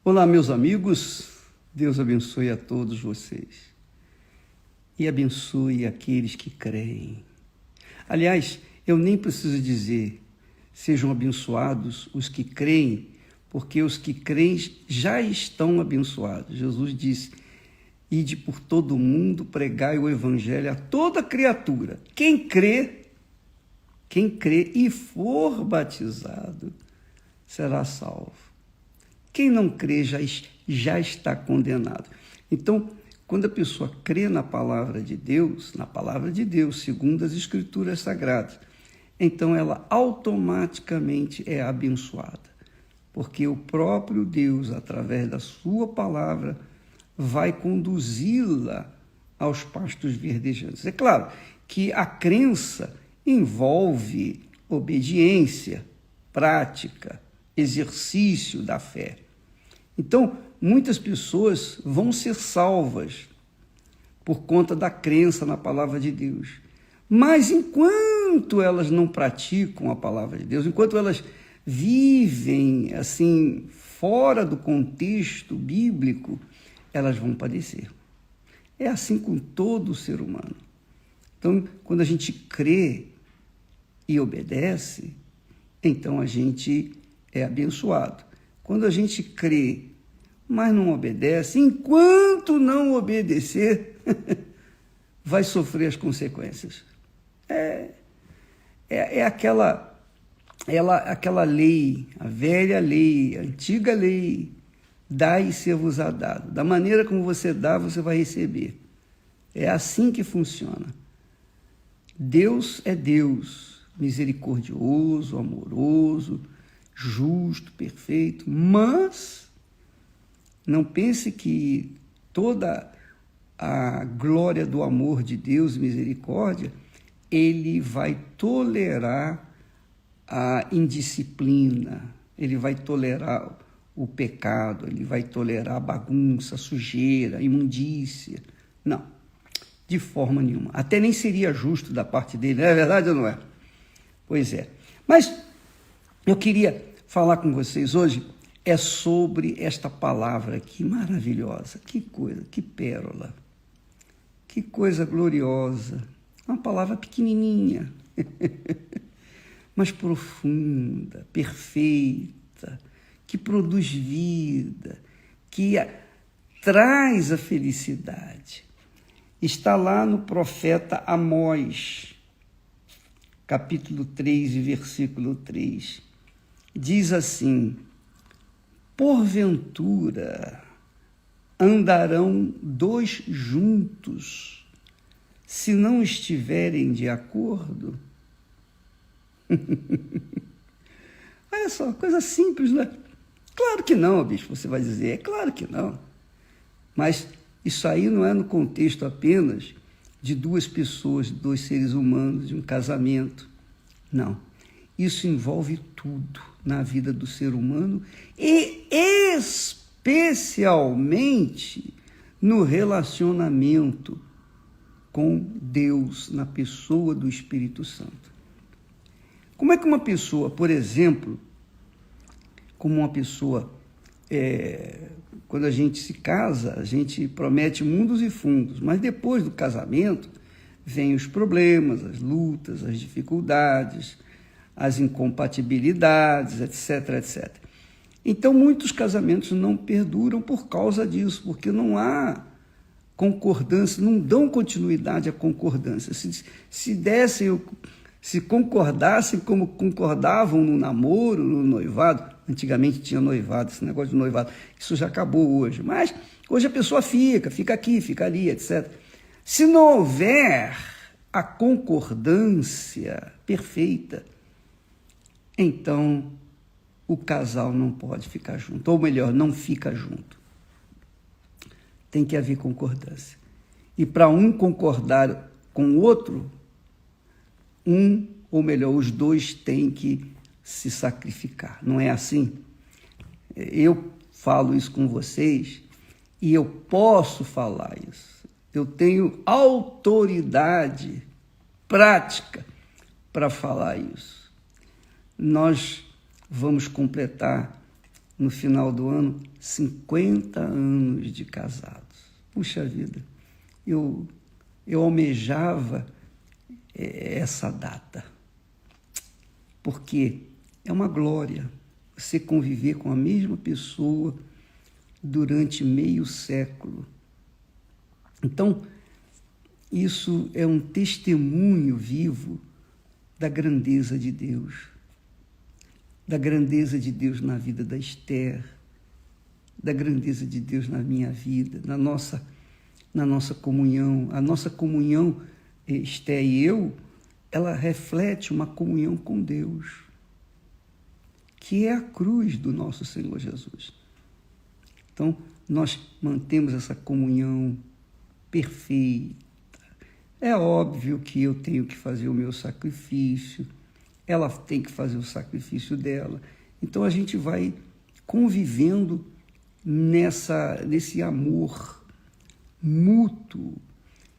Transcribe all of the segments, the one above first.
Olá, meus amigos, Deus abençoe a todos vocês e abençoe aqueles que creem. Aliás, eu nem preciso dizer, sejam abençoados os que creem, porque os que creem já estão abençoados. Jesus disse, ide por todo o mundo, pregai o evangelho a toda criatura. Quem crê e for batizado será salvo. Quem não crê já está condenado. Então, quando a pessoa crê na palavra de Deus, segundo as Escrituras Sagradas, então ela automaticamente é abençoada, porque o próprio Deus, através da sua palavra, vai conduzi-la aos pastos verdejantes. É claro que a crença envolve obediência, prática, exercício da fé. Então, muitas pessoas vão ser salvas por conta da crença na palavra de Deus. Mas enquanto elas não praticam a palavra de Deus, enquanto elas vivem assim fora do contexto bíblico, elas vão padecer. É assim com todo ser humano. Então, quando a gente crê e obedece, então a gente é abençoado. Quando a gente crê, mas não obedece, enquanto não obedecer, vai sofrer as consequências. Aquela lei, a velha lei, a antiga lei, dai e ser-vos-á dado. Da maneira como você dá, você vai receber. É assim que funciona. Deus é Deus, misericordioso, amoroso, justo, perfeito, mas não pense que toda a glória do amor de Deus e misericórdia, ele vai tolerar a indisciplina, ele vai tolerar o pecado, ele vai tolerar a bagunça, a sujeira, a imundícia. Não, de forma nenhuma. Até nem seria justo da parte dele, não é verdade ou não é? Pois é. Mas eu queria falar com vocês hoje sobre esta palavra aqui maravilhosa. Que coisa, que pérola, que coisa gloriosa. Uma palavra pequenininha, mas profunda, perfeita, que produz vida, que traz a felicidade. Está lá no profeta Amós, capítulo 3 e versículo 3. Diz assim, porventura andarão dois juntos, se não estiverem de acordo? Olha só, coisa simples, né? Claro que não, bispo, você vai dizer, é claro que não. Mas isso aí não é no contexto apenas de duas pessoas, de dois seres humanos, de um casamento. Não. Isso envolve tudo na vida do ser humano e especialmente no relacionamento com Deus, na pessoa do Espírito Santo. Como é que uma pessoa, por exemplo, quando a gente se casa, a gente promete mundos e fundos, mas depois do casamento vêm os problemas, as lutas, as dificuldades, as incompatibilidades, etc, etc. Então, muitos casamentos não perduram por causa disso, porque não há concordância, não dão continuidade à concordância. Se concordassem como concordavam no namoro, no noivado, antigamente tinha noivado, esse negócio de noivado, isso já acabou hoje, mas hoje a pessoa fica aqui, fica ali, etc. Se não houver a concordância perfeita, então o casal não pode ficar junto, ou melhor, não fica junto. Tem que haver concordância. E para um concordar com o outro, os dois têm que se sacrificar. Não é assim? Eu falo isso com vocês e eu posso falar isso. Eu tenho autoridade prática para falar isso. Nós vamos completar no final do ano, 50 anos de casados. Puxa vida, eu almejava essa data, porque é uma glória você conviver com a mesma pessoa durante meio século. Então, isso é um testemunho vivo da grandeza de Deus. Da grandeza de Deus na vida da Esther, da grandeza de Deus na minha vida, na nossa comunhão. A nossa comunhão, Esther e eu, ela reflete uma comunhão com Deus, que é a cruz do nosso Senhor Jesus. Então, nós mantemos essa comunhão perfeita. É óbvio que eu tenho que fazer o meu sacrifício, ela tem que fazer o sacrifício dela. Então, a gente vai convivendo nesse amor mútuo.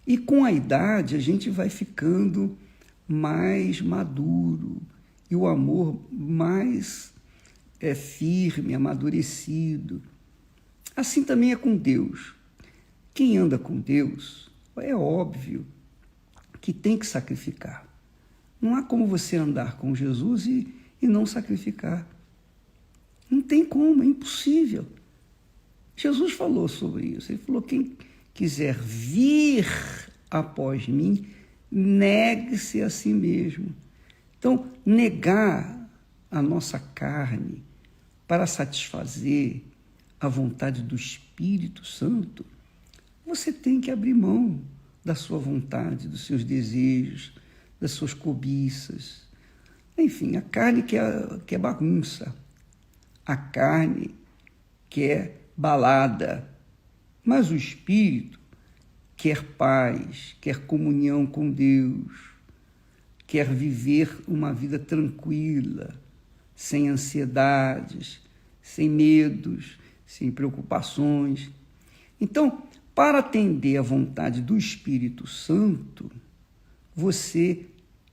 E com a idade, a gente vai ficando mais maduro e o amor mais firme, amadurecido. Assim também é com Deus. Quem anda com Deus, é óbvio que tem que sacrificar. Não há como você andar com Jesus e não sacrificar. Não tem como, é impossível. Jesus falou sobre isso. Ele falou, quem quiser vir após mim, negue-se a si mesmo. Então, negar a nossa carne para satisfazer a vontade do Espírito Santo, você tem que abrir mão da sua vontade, dos seus desejos, das suas cobiças. Enfim, a carne quer bagunça, a carne quer balada, mas o Espírito quer paz, quer comunhão com Deus, quer viver uma vida tranquila, sem ansiedades, sem medos, sem preocupações. Então, para atender à vontade do Espírito Santo, você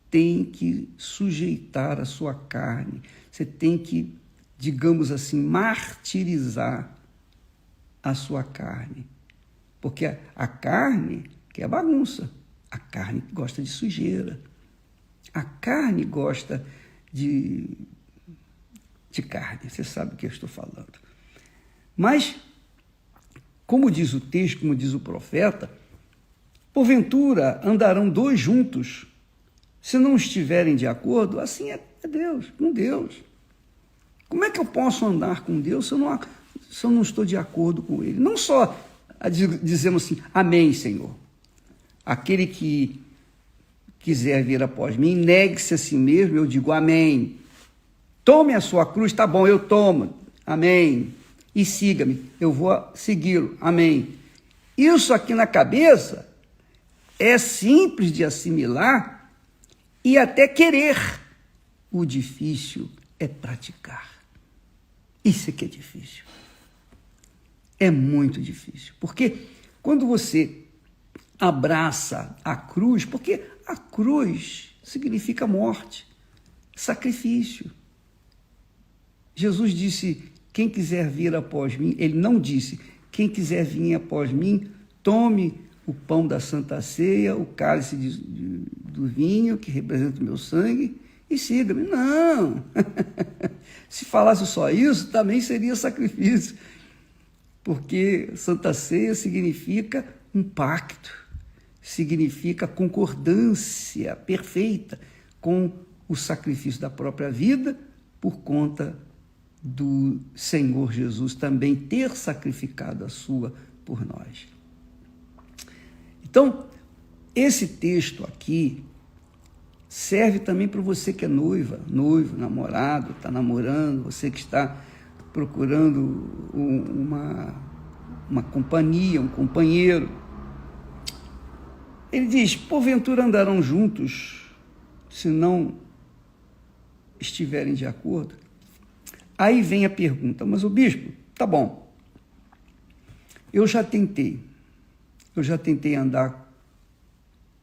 tem que sujeitar a sua carne, você tem que, digamos assim, martirizar a sua carne. Porque a carne quer bagunça, a carne gosta de sujeira, a carne gosta de carne, você sabe o que eu estou falando. Mas, como diz o texto, como diz o profeta, porventura andarão dois juntos, se não estiverem de acordo, assim é Deus, com Deus. Como é que eu posso andar com Deus se eu não estou de acordo com Ele? Não só dizemos assim, amém, Senhor. Aquele que quiser vir após mim, negue-se a si mesmo, eu digo amém. Tome a sua cruz, tá bom, eu tomo, amém. E siga-me, eu vou segui-lo, amém. Isso aqui na cabeça é simples de assimilar e até querer. O difícil é praticar. Isso é que é difícil. É muito difícil, porque quando você abraça a cruz, porque a cruz significa morte, sacrifício. Jesus disse, quem quiser vir após mim, ele não disse, quem quiser vir após mim, tome o pão da Santa Ceia, o cálice do vinho, que representa o meu sangue, e siga-me. Não! Se falasse só isso, também seria sacrifício. Porque Santa Ceia significa um pacto, significa concordância perfeita com o sacrifício da própria vida, por conta do Senhor Jesus também ter sacrificado a sua por nós. Então, esse texto aqui serve também para você que é noiva, noivo, namorado, está namorando, você que está procurando uma companhia, um companheiro. Ele diz, porventura andarão juntos, se não estiverem de acordo? Aí vem a pergunta, mas o bispo, tá bom, eu já tentei andar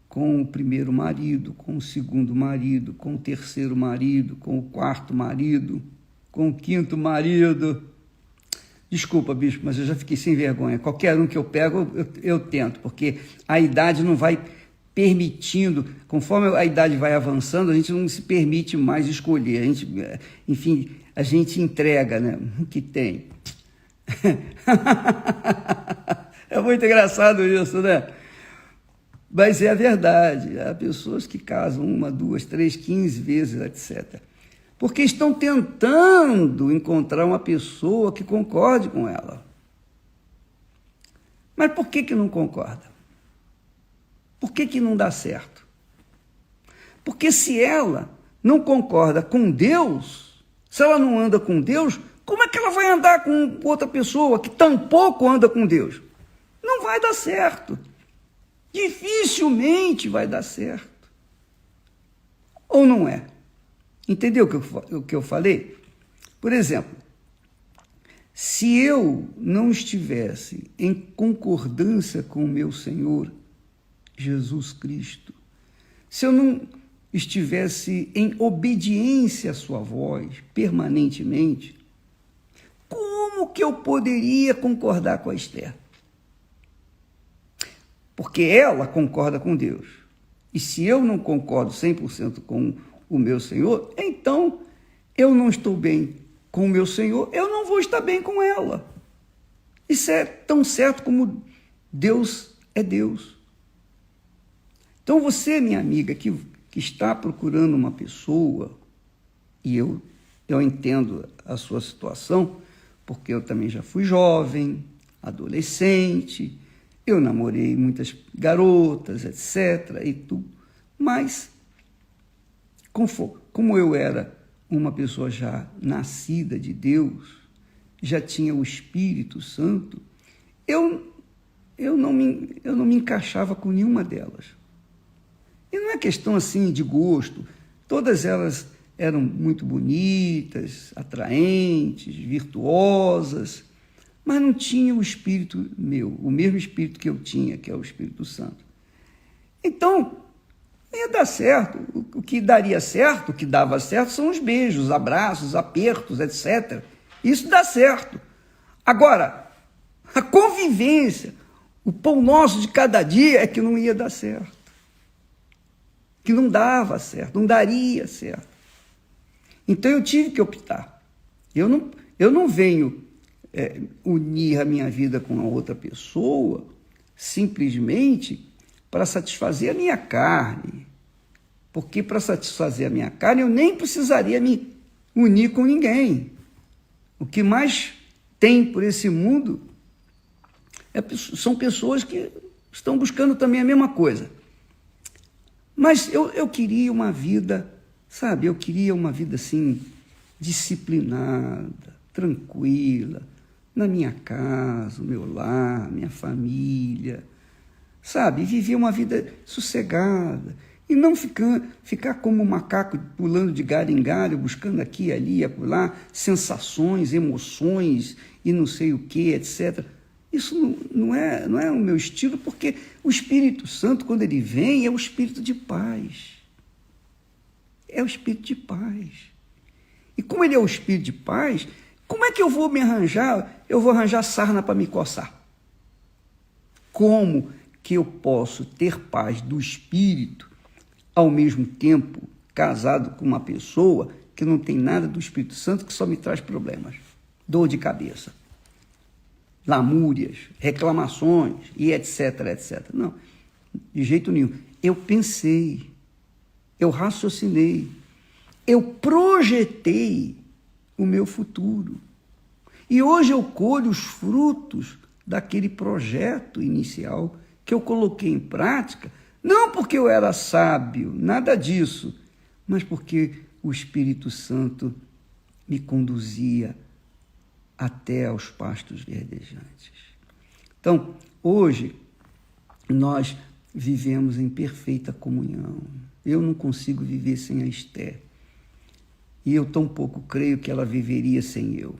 com o primeiro marido, com o segundo marido, com o terceiro marido, com o quarto marido, com o quinto marido, Desculpa, bispo, mas eu já fiquei sem vergonha. Qualquer um que eu pego, eu tento, porque a idade não vai permitindo, conforme a idade vai avançando, a gente não se permite mais escolher. Enfim, a gente entrega, né? O que tem. É muito engraçado isso, né? Mas é a verdade. Há pessoas que casam 1, 2, 3, 15 vezes, etc. Porque estão tentando encontrar uma pessoa que concorde com ela. Mas por que não concorda? Por que não dá certo? Porque se ela não concorda com Deus, se ela não anda com Deus, como é que ela vai andar com outra pessoa que tampouco anda com Deus? Não vai dar certo. Dificilmente vai dar certo. Ou não é? Entendeu o que eu falei? Por exemplo, se eu não estivesse em concordância com o meu Senhor Jesus Cristo, se eu não estivesse em obediência à sua voz permanentemente, como que eu poderia concordar com a Esther? Porque ela concorda com Deus. E se eu não concordo 100% com o meu Senhor, então eu não estou bem com o meu Senhor, eu não vou estar bem com ela. Isso é tão certo como Deus é Deus. Então você, minha amiga, que está procurando uma pessoa, e eu entendo a sua situação, porque eu também já fui jovem, adolescente, eu namorei muitas garotas, etc. e tudo, mas como eu era uma pessoa já nascida de Deus, já tinha o Espírito Santo, eu não me encaixava com nenhuma delas. E não é questão assim de gosto, todas elas eram muito bonitas, atraentes, virtuosas, mas não tinha o Espírito meu, o mesmo Espírito que eu tinha, que é o Espírito Santo. Então, não ia dar certo. O que daria certo, o que dava certo, são os beijos, abraços, apertos, etc. Isso dá certo. Agora, a convivência, o pão nosso de cada dia é que não ia dar certo. Que não dava certo, não daria certo. Então eu tive que optar. Eu não venho unir a minha vida com a outra pessoa simplesmente para satisfazer a minha carne. Porque para satisfazer a minha carne eu nem precisaria me unir com ninguém. O que mais tem por esse mundo são pessoas que estão buscando também a mesma coisa. Mas eu queria uma vida, sabe, eu queria uma vida assim, disciplinada, tranquila, na minha casa, o meu lar, minha família, sabe, viver uma vida sossegada e não ficar como um macaco pulando de galho em galho, buscando aqui e ali e acolá, sensações, emoções e não sei o que, etc. Isso não é o meu estilo, porque o Espírito Santo, quando ele vem, é o Espírito de paz. É o Espírito de paz. E como ele é o Espírito de paz, como é que eu vou me arranjar? Eu vou arranjar sarna para me coçar. Como que eu posso ter paz do Espírito, ao mesmo tempo casado com uma pessoa que não tem nada do Espírito Santo, que só me traz problemas, dor de cabeça, lamúrias, reclamações e etc, etc. Não, de jeito nenhum. Eu pensei, eu raciocinei, eu projetei o meu futuro. E hoje eu colho os frutos daquele projeto inicial que eu coloquei em prática, não porque eu era sábio, nada disso, mas porque o Espírito Santo me conduzia até aos pastos verdejantes. Então, hoje, nós vivemos em perfeita comunhão. Eu não consigo viver sem a Esther. E eu tampouco creio que ela viveria sem eu.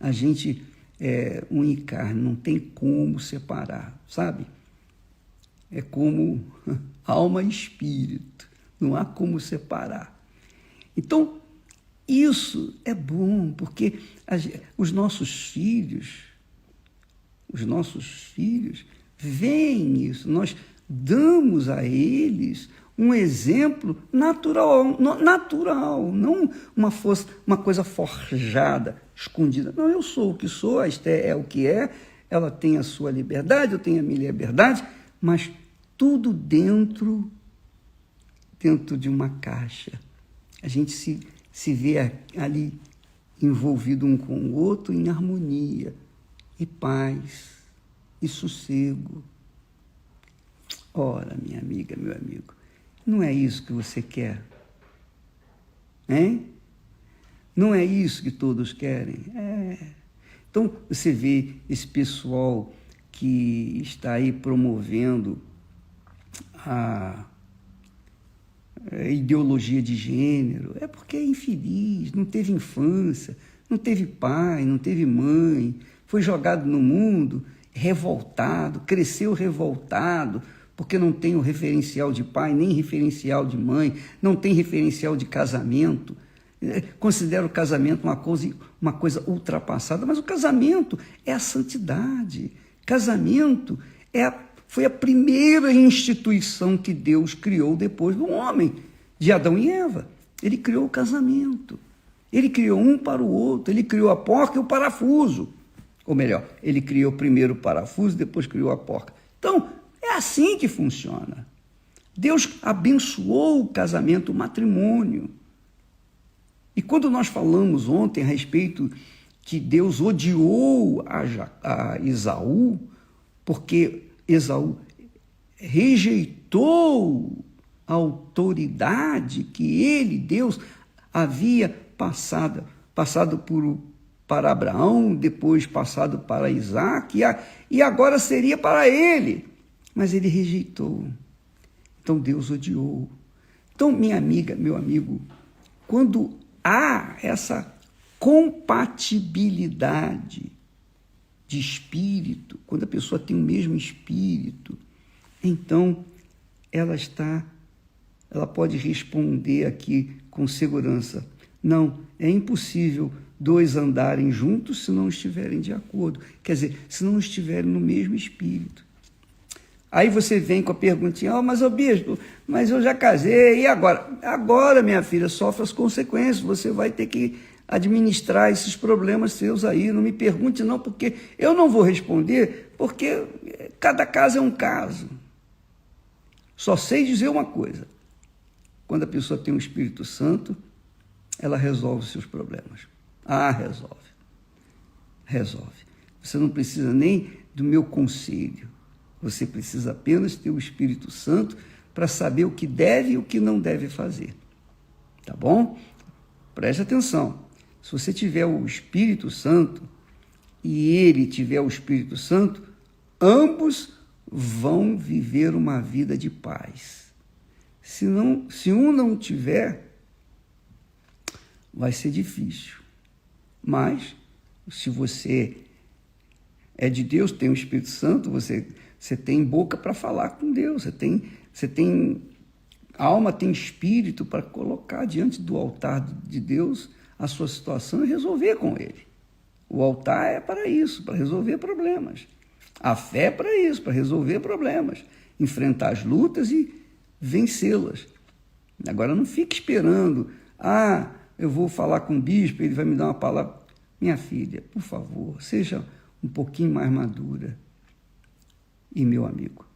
A gente é unha e carne, não tem como separar, sabe? É como alma e espírito, não há como separar. Então, Isso é bom, porque os nossos filhos veem isso. Nós damos a eles um exemplo natural, não uma coisa forjada, escondida. Não, eu sou o que sou, a Esther é o que é, ela tem a sua liberdade, eu tenho a minha liberdade, mas tudo dentro de uma caixa. A gente se vê ali envolvido um com o outro em harmonia, e paz, e sossego. Ora, minha amiga, meu amigo, não é isso que você quer? Hein? Não é isso que todos querem? Então, você vê esse pessoal que está aí promovendo a ideologia de gênero, é porque é infeliz, não teve infância, não teve pai, não teve mãe, foi jogado no mundo revoltado, cresceu revoltado, porque não tem o referencial de pai, nem referencial de mãe, não tem referencial de casamento. Considera o casamento uma coisa ultrapassada, mas o casamento é a santidade. Casamento foi a primeira instituição que Deus criou depois do homem, de Adão e Eva. Ele criou o casamento. Ele criou um para o outro. Ele criou a porca e o parafuso. Ou melhor, ele criou primeiro o parafuso, depois criou a porca. Então, é assim que funciona. Deus abençoou o casamento, o matrimônio. E quando nós falamos ontem a respeito que Deus odiou a Esaú, porque Esaú rejeitou a autoridade que ele, Deus, havia passado para Abraão, depois passado para Isaac, e agora seria para ele. Mas ele rejeitou. Então Deus odiou. Então, minha amiga, meu amigo, quando há essa compatibilidade de espírito, quando a pessoa tem o mesmo espírito, então ela pode responder aqui com segurança: não, é impossível dois andarem juntos se não estiverem de acordo. Quer dizer, se não estiverem no mesmo espírito. Aí você vem com a perguntinha: mas ô bispo, mas eu já casei, e agora? Agora, minha filha, sofre as consequências, você vai ter que administrar esses problemas seus aí. Não me pergunte não, porque eu não vou responder, porque cada caso é um caso. Só sei dizer uma coisa: quando a pessoa tem o Espírito Santo, ela resolve os seus problemas. Resolve. Você não precisa nem do meu conselho. Você precisa apenas ter o Espírito Santo para saber o que deve e o que não deve fazer. Tá bom? Preste atenção. Se você tiver o Espírito Santo e ele tiver o Espírito Santo, ambos vão viver uma vida de paz. Se um não tiver, vai ser difícil. Mas, se você é de Deus, tem o Espírito Santo, você tem boca para falar com Deus, você tem alma, tem espírito para colocar diante do altar de Deus a sua situação e resolver com ele. O altar é para isso, para resolver problemas. A fé é para isso, para resolver problemas, enfrentar as lutas e vencê-las. Agora não fique esperando: eu vou falar com o bispo, ele vai me dar uma palavra. Minha filha, por favor, seja um pouquinho mais madura. E, meu amigo,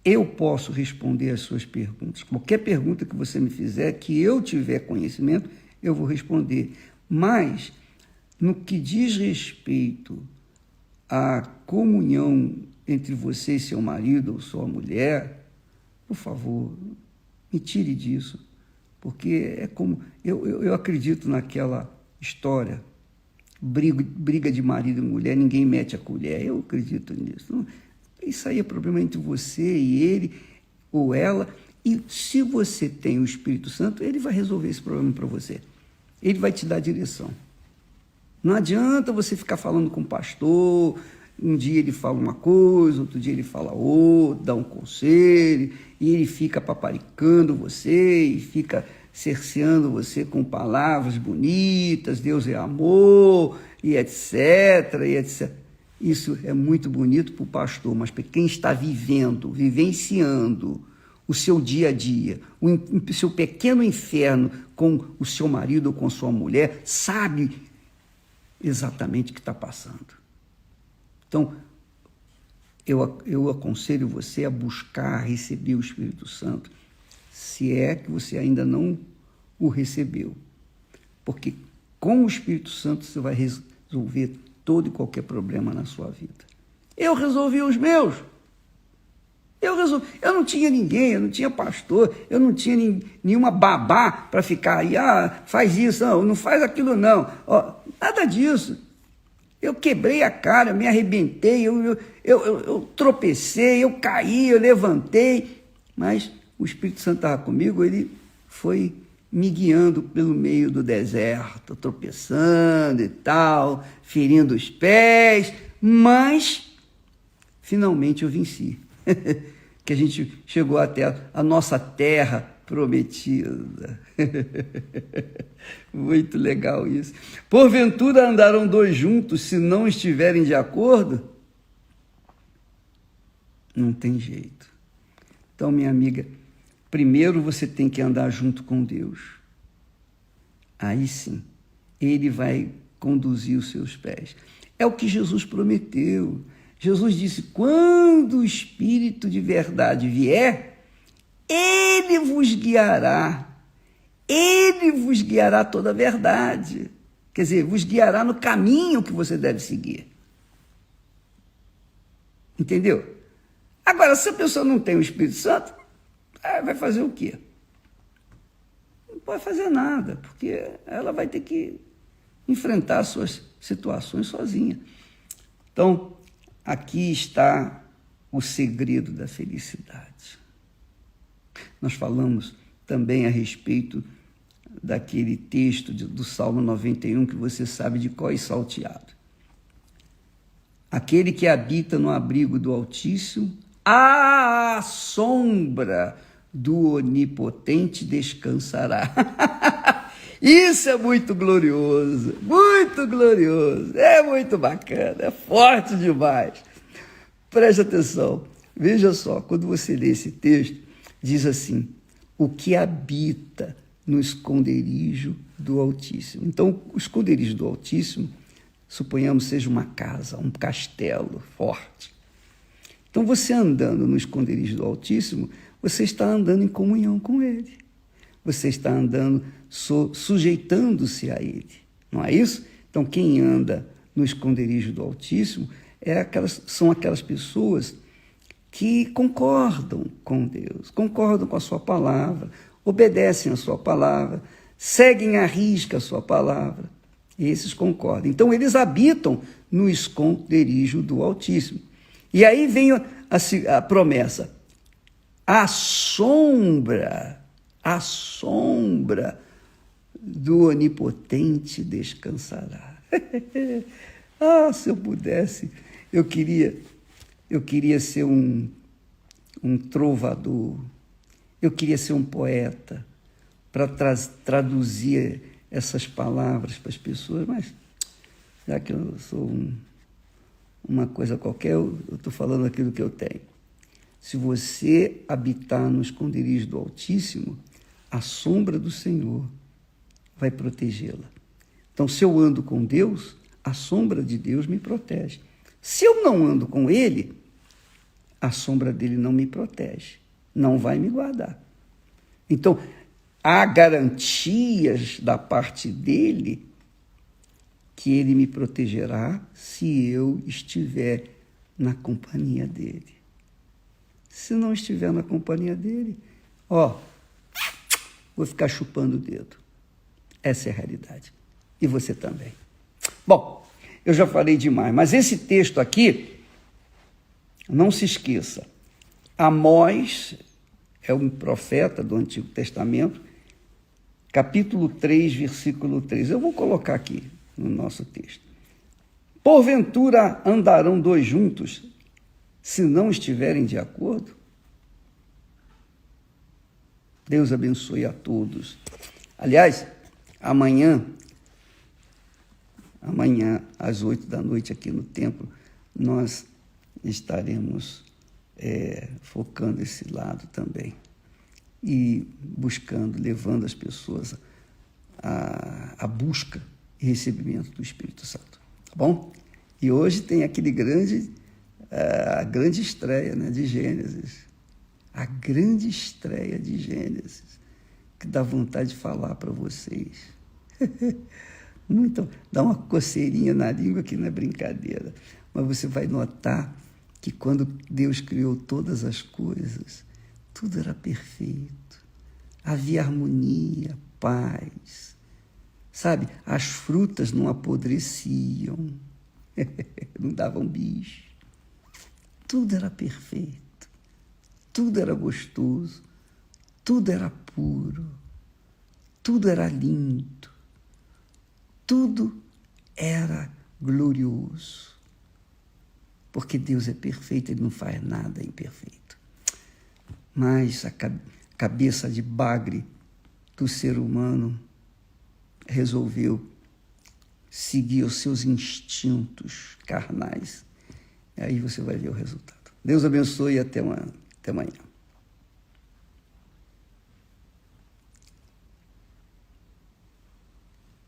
eu posso responder as suas perguntas. Qualquer pergunta que você me fizer, que eu tiver conhecimento, eu vou responder. Mas, no que diz respeito à comunhão entre você e seu marido ou sua mulher, por favor, me tire disso. Porque é como... Eu acredito naquela história: briga de marido e mulher, ninguém mete a colher. Eu acredito nisso. Não, isso aí é problema entre você e ele ou ela. E se você tem o Espírito Santo, ele vai resolver esse problema para você. Ele vai te dar direção. Não adianta você ficar falando com o pastor. Um dia ele fala uma coisa, outro dia ele fala outra, dá um conselho, e ele fica paparicando você, e fica cerceando você com palavras bonitas, Deus é amor, e etc, e etc. Isso é muito bonito para o pastor, mas para quem está vivendo, vivenciando o seu dia a dia, o seu pequeno inferno com o seu marido ou com sua mulher, sabe exatamente o que está passando. Então, eu aconselho você a buscar receber o Espírito Santo, se é que você ainda não o recebeu. Porque com o Espírito Santo você vai resolver todo e qualquer problema na sua vida. Eu resolvi os meus. Eu não tinha ninguém, eu não tinha pastor, eu não tinha nenhuma babá para ficar aí, faz isso, não faz aquilo não. Nada disso. Eu quebrei a cara, me arrebentei, eu tropecei, eu caí, eu levantei, mas o Espírito Santo estava comigo, ele foi me guiando pelo meio do deserto, tropeçando e tal, ferindo os pés, mas finalmente eu venci. Que a gente chegou até a nossa terra prometida. Muito legal isso. Porventura andarão dois juntos se não estiverem de acordo? Não tem jeito. Então, minha amiga, primeiro você tem que andar junto com Deus. Aí sim, Ele vai conduzir os seus pés. É o que Jesus prometeu. Jesus disse, quando o Espírito de verdade vier, Ele vos guiará. Ele vos guiará toda a verdade. Quer dizer, vos guiará no caminho que você deve seguir. Entendeu? Agora, se a pessoa não tem o Espírito Santo, vai fazer o quê? Não pode fazer nada, porque ela vai ter que enfrentar as suas situações sozinha. Então, aqui está o segredo da felicidade. Nós falamos também a respeito daquele texto do Salmo 91, que você sabe de cor e salteado. Aquele que habita no abrigo do Altíssimo, à sombra do Onipotente descansará. Isso é muito glorioso, é muito bacana, é forte demais. Preste atenção, veja só, quando você lê esse texto, diz assim, o que habita no esconderijo do Altíssimo. Então, o esconderijo do Altíssimo, suponhamos, seja uma casa, um castelo forte. Então, você andando no esconderijo do Altíssimo, você está andando em comunhão com Ele. Você está andando, sujeitando-se a Ele. Não é isso? Então, quem anda no esconderijo do Altíssimo são aquelas pessoas que concordam com Deus, concordam com a sua palavra, obedecem a sua palavra, seguem à risca a sua palavra. Esses concordam. Então, eles habitam no esconderijo do Altíssimo. E aí vem a promessa. A sombra do Onipotente descansará. Se eu pudesse, eu queria ser um trovador, eu queria ser um poeta para traduzir essas palavras para as pessoas, mas já que eu sou uma coisa qualquer, eu estou falando aquilo que eu tenho. Se você habitar no esconderijo do Altíssimo, a sombra do Senhor vai protegê-la. Então, se eu ando com Deus, a sombra de Deus me protege. Se eu não ando com Ele, a sombra dele não me protege, não vai me guardar. Então, há garantias da parte dele que ele me protegerá se eu estiver na companhia dele. Se não estiver na companhia dele, vou ficar chupando o dedo. Essa é a realidade. E você também. Bom, eu já falei demais, mas esse texto aqui, não se esqueça, Amós é um profeta do Antigo Testamento, capítulo 3, versículo 3. Eu vou colocar aqui no nosso texto. Porventura andarão dois juntos, se não estiverem de acordo? Deus abençoe a todos. Aliás, amanhã às 8 da noite, aqui no templo, nós estaremos focando esse lado também e buscando, levando as pessoas à busca e recebimento do Espírito Santo, tá bom? E hoje tem a grande estreia, né, de Gênesis, a grande estreia de Gênesis, que dá vontade de falar para vocês. Muito, dá uma coceirinha na língua, que não é brincadeira, mas você vai notar que quando Deus criou todas as coisas, tudo era perfeito, havia harmonia, paz, sabe? As frutas não apodreciam, não davam bicho, tudo era perfeito, tudo era gostoso, tudo era puro, tudo era lindo, tudo era glorioso, porque Deus é perfeito, Ele não faz nada imperfeito. Mas a cabeça de bagre do ser humano resolveu seguir os seus instintos carnais. E aí você vai ver o resultado. Deus abençoe e até amanhã.